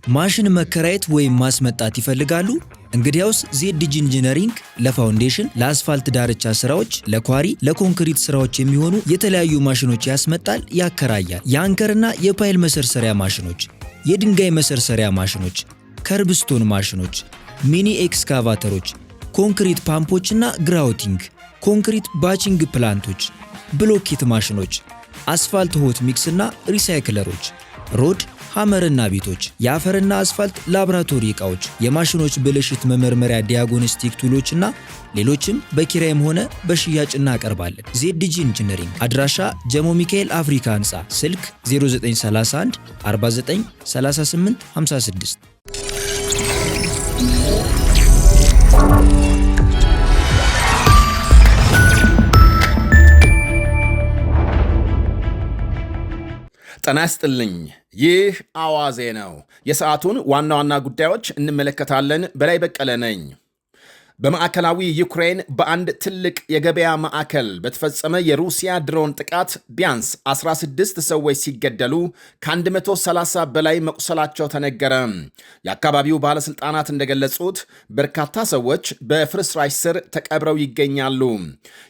ማሽን መከራየት ወይም ማስመጣት ይፈልጋሉ? እንግዲያውስ ዜድጂ ኢንጂነሪንግ ለፋውንዴሽን፣ ለአስፋልት ዳርቻ ስራዎች፣ ለኳሪ፣ ለኮንክሪት ስራዎች የሚሆኑ የተለያዩ ማሽኖች ያስመጣል፣ ያከራያል። የአንከርና የፓይል መሰርሰሪያ ማሽኖች፣ የድንጋይ መሰርሰሪያ ማሽኖች፣ ከርብስቶን ማሽኖች፣ ሚኒ ኤክስካቫተሮች፣ ኮንክሪት ፓምፖችና ግራውቲንግ፣ ኮንክሪት ባቺንግ ፕላንቶች፣ ብሎኬት ማሽኖች፣ አስፋልት ሆት ሚክስና ሪሳይክለሮች፣ ሮድ ሐመርና ቤቶች፣ የአፈርና አስፋልት ላብራቶሪ ዕቃዎች፣ የማሽኖች ብልሽት መመርመሪያ ዲያግኖስቲክ ቱሎችና ሌሎችም በኪራይም ሆነ በሽያጭ እናቀርባለን። ዜድጂ ኢንጂነሪንግ አድራሻ ጀሞ ሚካኤል አፍሪካ ህንፃ፣ ስልክ 0931 49 38 56። ጤና ይስጥልኝ። ይህ አዋዜ ነው። የሰዓቱን ዋና ዋና ጉዳዮች እንመለከታለን። በላይ በቀለ ነኝ። በማዕከላዊ ዩክሬን በአንድ ትልቅ የገበያ ማዕከል በተፈጸመ የሩሲያ ድሮን ጥቃት ቢያንስ 16 ሰዎች ሲገደሉ ከ130 በላይ መቁሰላቸው ተነገረ። የአካባቢው ባለሥልጣናት እንደገለጹት በርካታ ሰዎች በፍርስራሽ ስር ተቀብረው ይገኛሉ።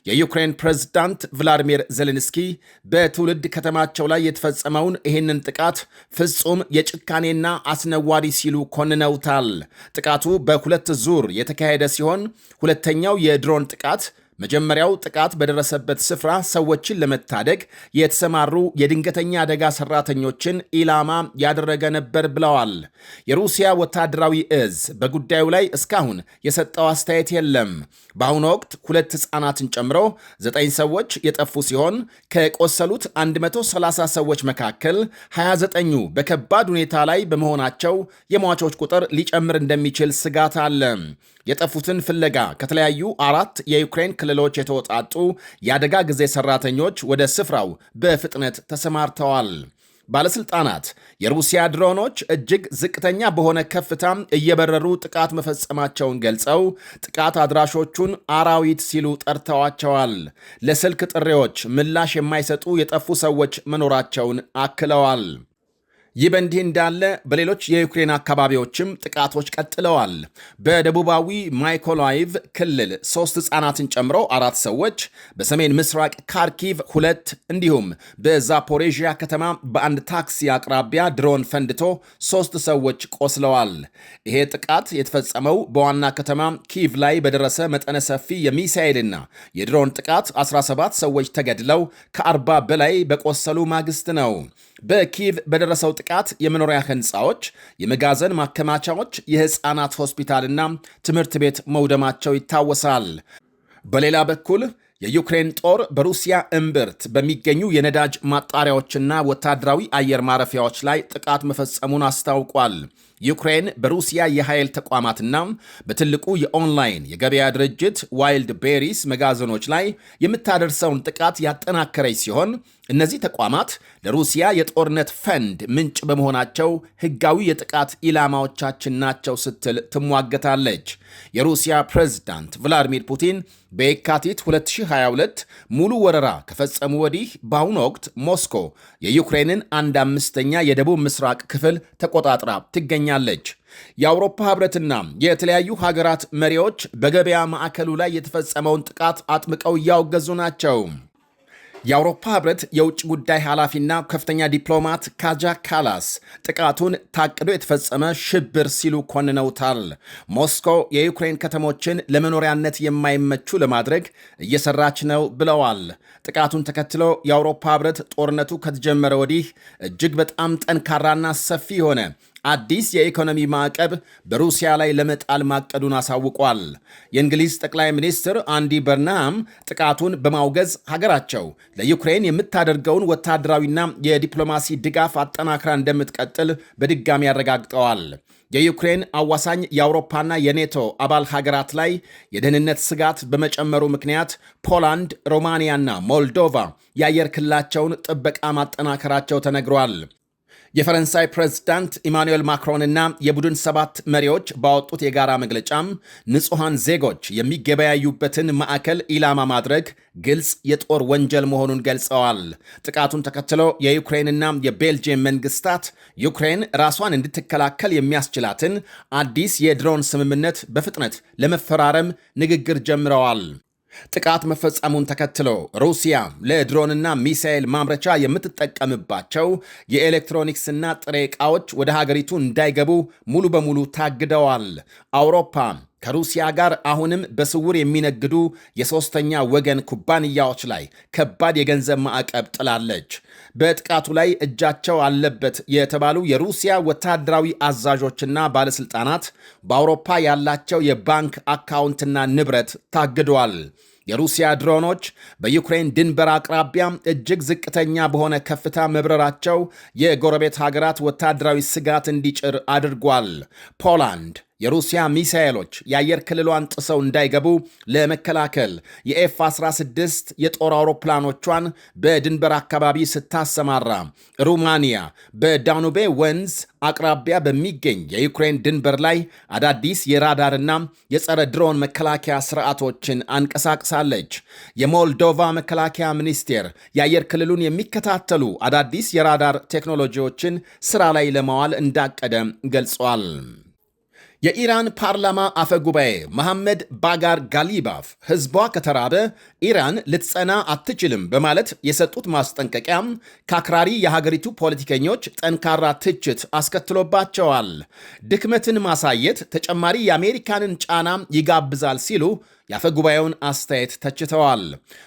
የዩክሬን ፕሬዝዳንት ቭላዲሚር ዜሌንስኪ በትውልድ ከተማቸው ላይ የተፈጸመውን ይህንን ጥቃት ፍጹም የጭካኔና አስነዋሪ ሲሉ ኮንነውታል። ጥቃቱ በሁለት ዙር የተካሄደ ሲሆን ሁለተኛው የድሮን ጥቃት መጀመሪያው ጥቃት በደረሰበት ስፍራ ሰዎችን ለመታደግ የተሰማሩ የድንገተኛ አደጋ ሰራተኞችን ኢላማ ያደረገ ነበር ብለዋል። የሩሲያ ወታደራዊ እዝ በጉዳዩ ላይ እስካሁን የሰጠው አስተያየት የለም። በአሁኑ ወቅት 2 ሕፃናትን ጨምሮ 9 ሰዎች የጠፉ ሲሆን ከቆሰሉት 130 ሰዎች መካከል 29ኙ በከባድ ሁኔታ ላይ በመሆናቸው የሟቾች ቁጥር ሊጨምር እንደሚችል ስጋት አለ። የጠፉትን ፍለጋ ከተለያዩ 4 የዩክሬን ክልሎች የተወጣጡ የአደጋ ጊዜ ሰራተኞች ወደ ስፍራው በፍጥነት ተሰማርተዋል። ባለሥልጣናት የሩሲያ ድሮኖች እጅግ ዝቅተኛ በሆነ ከፍታም እየበረሩ ጥቃት መፈጸማቸውን ገልጸው ጥቃት አድራሾቹን አራዊት ሲሉ ጠርተዋቸዋል። ለስልክ ጥሪዎች ምላሽ የማይሰጡ የጠፉ ሰዎች መኖራቸውን አክለዋል። ይህ በእንዲህ እንዳለ በሌሎች የዩክሬን አካባቢዎችም ጥቃቶች ቀጥለዋል። በደቡባዊ ማይኮላይቭ ክልል 3 ሕፃናትን ጨምሮ 4 ሰዎች፣ በሰሜን ምስራቅ ካርኪቭ 2 እንዲሁም በዛፖሬዥያ ከተማ በአንድ ታክሲ አቅራቢያ ድሮን ፈንድቶ 3 ሰዎች ቆስለዋል። ይሄ ጥቃት የተፈጸመው በዋና ከተማ ኪቭ ላይ በደረሰ መጠነ ሰፊ የሚሳኤልና የድሮን ጥቃት 17 ሰዎች ተገድለው ከ40 በላይ በቆሰሉ ማግስት ነው። በኪቭ በደረሰው ጥቃት የመኖሪያ ሕንፃዎች፣ የመጋዘን ማከማቻዎች፣ የሕፃናት ሆስፒታልና ትምህርት ቤት መውደማቸው ይታወሳል። በሌላ በኩል የዩክሬን ጦር በሩሲያ እምብርት በሚገኙ የነዳጅ ማጣሪያዎችና ወታደራዊ አየር ማረፊያዎች ላይ ጥቃት መፈጸሙን አስታውቋል። ዩክሬን በሩሲያ የኃይል ተቋማትና በትልቁ የኦንላይን የገበያ ድርጅት ዋይልድ ቤሪስ መጋዘኖች ላይ የምታደርሰውን ጥቃት ያጠናከረች ሲሆን እነዚህ ተቋማት ለሩሲያ የጦርነት ፈንድ ምንጭ በመሆናቸው ሕጋዊ የጥቃት ኢላማዎቻችን ናቸው ስትል ትሟገታለች። የሩሲያ ፕሬዝዳንት ቭላዲሚር ፑቲን በየካቲት 2022 ሙሉ ወረራ ከፈጸሙ ወዲህ በአሁኑ ወቅት ሞስኮ የዩክሬንን 1/5 የደቡብ ምስራቅ ክፍል ተቆጣጥራ ትገኛለች። የአውሮፓ ህብረትና የተለያዩ ሀገራት መሪዎች በገበያ ማዕከሉ ላይ የተፈጸመውን ጥቃት አጥብቀው እያወገዙ ናቸው። የአውሮፓ ህብረት የውጭ ጉዳይ ኃላፊና ከፍተኛ ዲፕሎማት ካጃ ካላስ ጥቃቱን ታቅዶ የተፈጸመ ሽብር ሲሉ ኮንነውታል። ሞስኮ የዩክሬን ከተሞችን ለመኖሪያነት የማይመቹ ለማድረግ እየሰራች ነው ብለዋል። ጥቃቱን ተከትሎ የአውሮፓ ህብረት ጦርነቱ ከተጀመረ ወዲህ እጅግ በጣም ጠንካራና ሰፊ የሆነ አዲስ የኢኮኖሚ ማዕቀብ በሩሲያ ላይ ለመጣል ማቀዱን አሳውቋል። የእንግሊዝ ጠቅላይ ሚኒስትር አንዲ በርናም ጥቃቱን በማውገዝ ሀገራቸው ለዩክሬን የምታደርገውን ወታደራዊና የዲፕሎማሲ ድጋፍ አጠናክራ እንደምትቀጥል በድጋሚ አረጋግጠዋል። የዩክሬን አዋሳኝ የአውሮፓና የኔቶ አባል ሀገራት ላይ የደህንነት ስጋት በመጨመሩ ምክንያት ፖላንድ፣ ሮማኒያና ሞልዶቫ የአየር ክልላቸውን ጥበቃ ማጠናከራቸው ተነግሯል። የፈረንሳይ ፕሬዝዳንት ኢማኑኤል ማክሮንና የቡድን 7 መሪዎች ባወጡት የጋራ መግለጫም ንጹሐን ዜጎች የሚገበያዩበትን ማዕከል ኢላማ ማድረግ ግልጽ የጦር ወንጀል መሆኑን ገልጸዋል። ጥቃቱን ተከትሎ የዩክሬንና የቤልጅየም መንግስታት ዩክሬን ራሷን እንድትከላከል የሚያስችላትን አዲስ የድሮን ስምምነት በፍጥነት ለመፈራረም ንግግር ጀምረዋል። ጥቃት መፈጸሙን ተከትሎ ሩሲያ ለድሮንና ሚሳኤል ማምረቻ የምትጠቀምባቸው የኤሌክትሮኒክስና ጥሬ ዕቃዎች ወደ ሀገሪቱ እንዳይገቡ ሙሉ በሙሉ ታግደዋል። አውሮፓ ከሩሲያ ጋር አሁንም በስውር የሚነግዱ የሦስተኛ ወገን ኩባንያዎች ላይ ከባድ የገንዘብ ማዕቀብ ጥላለች። በጥቃቱ ላይ እጃቸው አለበት የተባሉ የሩሲያ ወታደራዊ አዛዦችና ባለሥልጣናት በአውሮፓ ያላቸው የባንክ አካውንትና ንብረት ታግደዋል። የሩሲያ ድሮኖች በዩክሬን ድንበር አቅራቢያ እጅግ ዝቅተኛ በሆነ ከፍታ መብረራቸው የጎረቤት ሀገራት ወታደራዊ ስጋት እንዲጭር አድርጓል። ፖላንድ የሩሲያ ሚሳኤሎች የአየር ክልሏን ጥሰው እንዳይገቡ ለመከላከል የኤፍ-16 የጦር አውሮፕላኖቿን በድንበር አካባቢ ስታሰማራ፣ ሩማንያ በዳኑቤ ወንዝ አቅራቢያ በሚገኝ የዩክሬን ድንበር ላይ አዳዲስ የራዳርና የጸረ ድሮን መከላከያ ስርዓቶችን አንቀሳቅሳለች። የሞልዶቫ መከላከያ ሚኒስቴር የአየር ክልሉን የሚከታተሉ አዳዲስ የራዳር ቴክኖሎጂዎችን ስራ ላይ ለማዋል እንዳቀደ ገልጿል። የኢራን ፓርላማ አፈ ጉባኤ መሐመድ ባጋር ጋሊባፍ ሕዝቧ ከተራበ ኢራን ልትጸና አትችልም በማለት የሰጡት ማስጠንቀቂያም ከአክራሪ የሀገሪቱ ፖለቲከኞች ጠንካራ ትችት አስከትሎባቸዋል። ድክመትን ማሳየት ተጨማሪ የአሜሪካንን ጫና ይጋብዛል ሲሉ የአፈ ጉባኤውን አስተያየት ተችተዋል።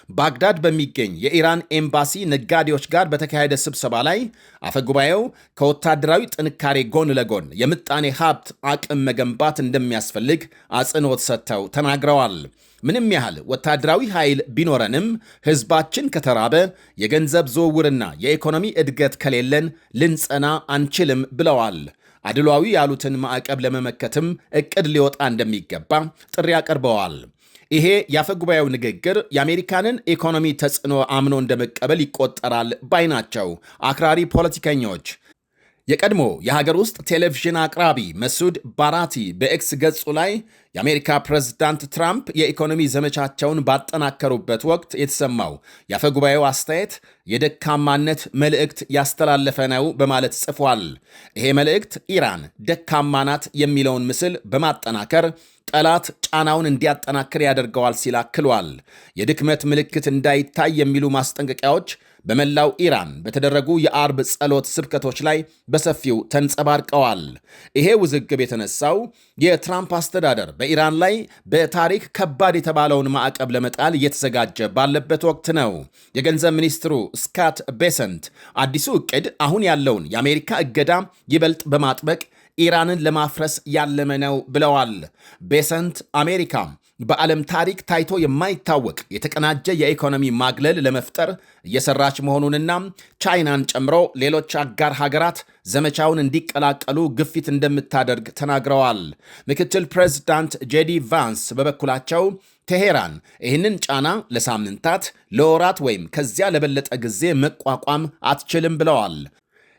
ባግዳድ በሚገኝ የኢራን ኤምባሲ ነጋዴዎች ጋር በተካሄደ ስብሰባ ላይ አፈ ጉባኤው ከወታደራዊ ጥንካሬ ጎን ለጎን የምጣኔ ሀብት አቅም መገንባት እንደሚያስፈልግ አጽንኦት ሰጥተው ተናግረዋል። ምንም ያህል ወታደራዊ ኃይል ቢኖረንም ሕዝባችን ከተራበ የገንዘብ ዝውውርና የኢኮኖሚ እድገት ከሌለን ልንጸና አንችልም ብለዋል። አድሏዊ ያሉትን ማዕቀብ ለመመከትም ዕቅድ ሊወጣ እንደሚገባ ጥሪ አቅርበዋል። ይሄ የአፈ ጉባኤው ንግግር የአሜሪካንን ኢኮኖሚ ተጽዕኖ አምኖ እንደመቀበል ይቆጠራል ባይ ናቸው አክራሪ ፖለቲከኞች። የቀድሞ የሀገር ውስጥ ቴሌቪዥን አቅራቢ መሱድ ባራቲ በኤክስ ገጹ ላይ የአሜሪካ ፕሬዝዳንት ትራምፕ የኢኮኖሚ ዘመቻቸውን ባጠናከሩበት ወቅት የተሰማው የአፈ ጉባኤው አስተያየት የደካማነት መልእክት ያስተላለፈ ነው በማለት ጽፏል። ይሄ መልእክት ኢራን ደካማ ናት የሚለውን ምስል በማጠናከር ጠላት ጫናውን እንዲያጠናክር ያደርገዋል ሲል አክሏል። የድክመት ምልክት እንዳይታይ የሚሉ ማስጠንቀቂያዎች በመላው ኢራን በተደረጉ የአርብ ጸሎት ስብከቶች ላይ በሰፊው ተንጸባርቀዋል። ይሄ ውዝግብ የተነሳው የትራምፕ አስተዳደር በኢራን ላይ በታሪክ ከባድ የተባለውን ማዕቀብ ለመጣል እየተዘጋጀ ባለበት ወቅት ነው። የገንዘብ ሚኒስትሩ ስካት ቤሰንት አዲሱ ዕቅድ አሁን ያለውን የአሜሪካ እገዳ ይበልጥ በማጥበቅ ኢራንን ለማፍረስ ያለመ ነው ብለዋል። ቤሰንት አሜሪካ በዓለም ታሪክ ታይቶ የማይታወቅ የተቀናጀ የኢኮኖሚ ማግለል ለመፍጠር እየሰራች መሆኑንና ቻይናን ጨምሮ ሌሎች አጋር ሀገራት ዘመቻውን እንዲቀላቀሉ ግፊት እንደምታደርግ ተናግረዋል። ምክትል ፕሬዝዳንት ጄዲ ቫንስ በበኩላቸው ቴሄራን ይህንን ጫና ለሳምንታት፣ ለወራት ወይም ከዚያ ለበለጠ ጊዜ መቋቋም አትችልም ብለዋል።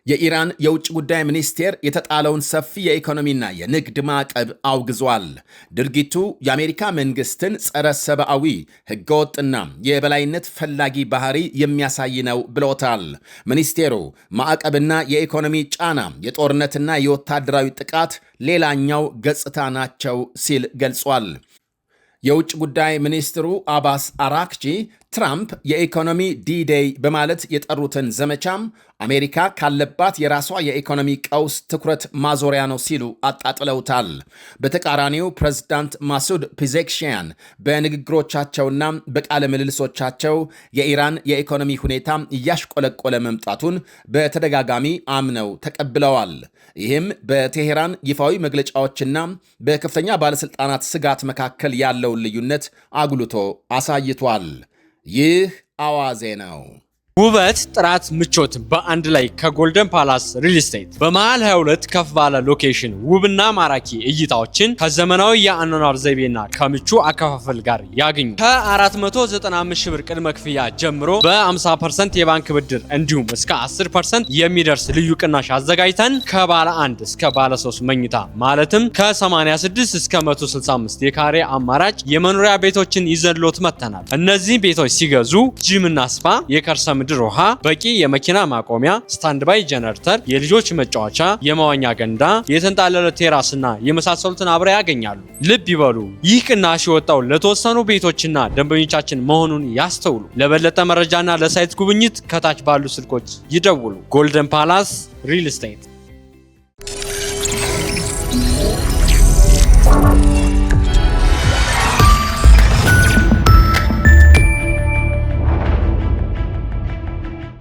የኢራን የውጭ ጉዳይ ሚኒስቴር የተጣለውን ሰፊ የኢኮኖሚና የንግድ ማዕቀብ አውግዟል። ድርጊቱ የአሜሪካ መንግስትን ጸረ ሰብአዊ፣ ህገወጥና የበላይነት ፈላጊ ባህሪ የሚያሳይ ነው ብሎታል። ሚኒስቴሩ ማዕቀብና የኢኮኖሚ ጫና የጦርነትና የወታደራዊ ጥቃት ሌላኛው ገጽታ ናቸው ሲል ገልጿል። የውጭ ጉዳይ ሚኒስትሩ አባስ አራክቺ ትራምፕ የኢኮኖሚ ዲ-ዴይ በማለት የጠሩትን ዘመቻም አሜሪካ ካለባት የራሷ የኢኮኖሚ ቀውስ ትኩረት ማዞሪያ ነው ሲሉ አጣጥለውታል። በተቃራኒው ፕሬዝዳንት ማሱድ ፒዜክሺያን በንግግሮቻቸውና በቃለ ምልልሶቻቸው የኢራን የኢኮኖሚ ሁኔታ እያሽቆለቆለ መምጣቱን በተደጋጋሚ አምነው ተቀብለዋል። ይህም በቴሄራን ይፋዊ መግለጫዎችና በከፍተኛ ባለሥልጣናት ስጋት መካከል ያለውን ልዩነት አጉልቶ አሳይቷል። ይህ አዋዜ ነው። ውበት፣ ጥራት፣ ምቾት በአንድ ላይ ከጎልደን ፓላስ ሪል ስቴት በመሃል 22 ከፍ ባለ ሎኬሽን ውብና ማራኪ እይታዎችን ከዘመናዊ የአኗኗር ዘይቤና ከምቹ አከፋፈል ጋር ያገኙ። ከ495 ሺህ ብር ቅድመ ክፍያ ጀምሮ በ50% የባንክ ብድር እንዲሁም እስከ 10% የሚደርስ ልዩ ቅናሽ አዘጋጅተን ከባለ 1 እስከ ባለ 3 መኝታ ማለትም ከ86 እስከ 165 የካሬ አማራጭ የመኖሪያ ቤቶችን ይዘንሎት መጥተናል። እነዚህ ቤቶች ሲገዙ ጂምና ስፓ፣ የከርሰ ምድር ውሃ፣ በቂ የመኪና ማቆሚያ፣ ስታንድ ባይ ጀነሬተር፣ የልጆች መጫወቻ፣ የመዋኛ ገንዳ፣ የተንጣለለ ቴራስና የመሳሰሉትን አብረው ያገኛሉ። ልብ ይበሉ፣ ይህ ቅናሽ የወጣው ለተወሰኑ ቤቶችና ደንበኞቻችን መሆኑን ያስተውሉ። ለበለጠ መረጃና ለሳይት ጉብኝት ከታች ባሉ ስልኮች ይደውሉ። ጎልደን ፓላስ ሪል ስቴት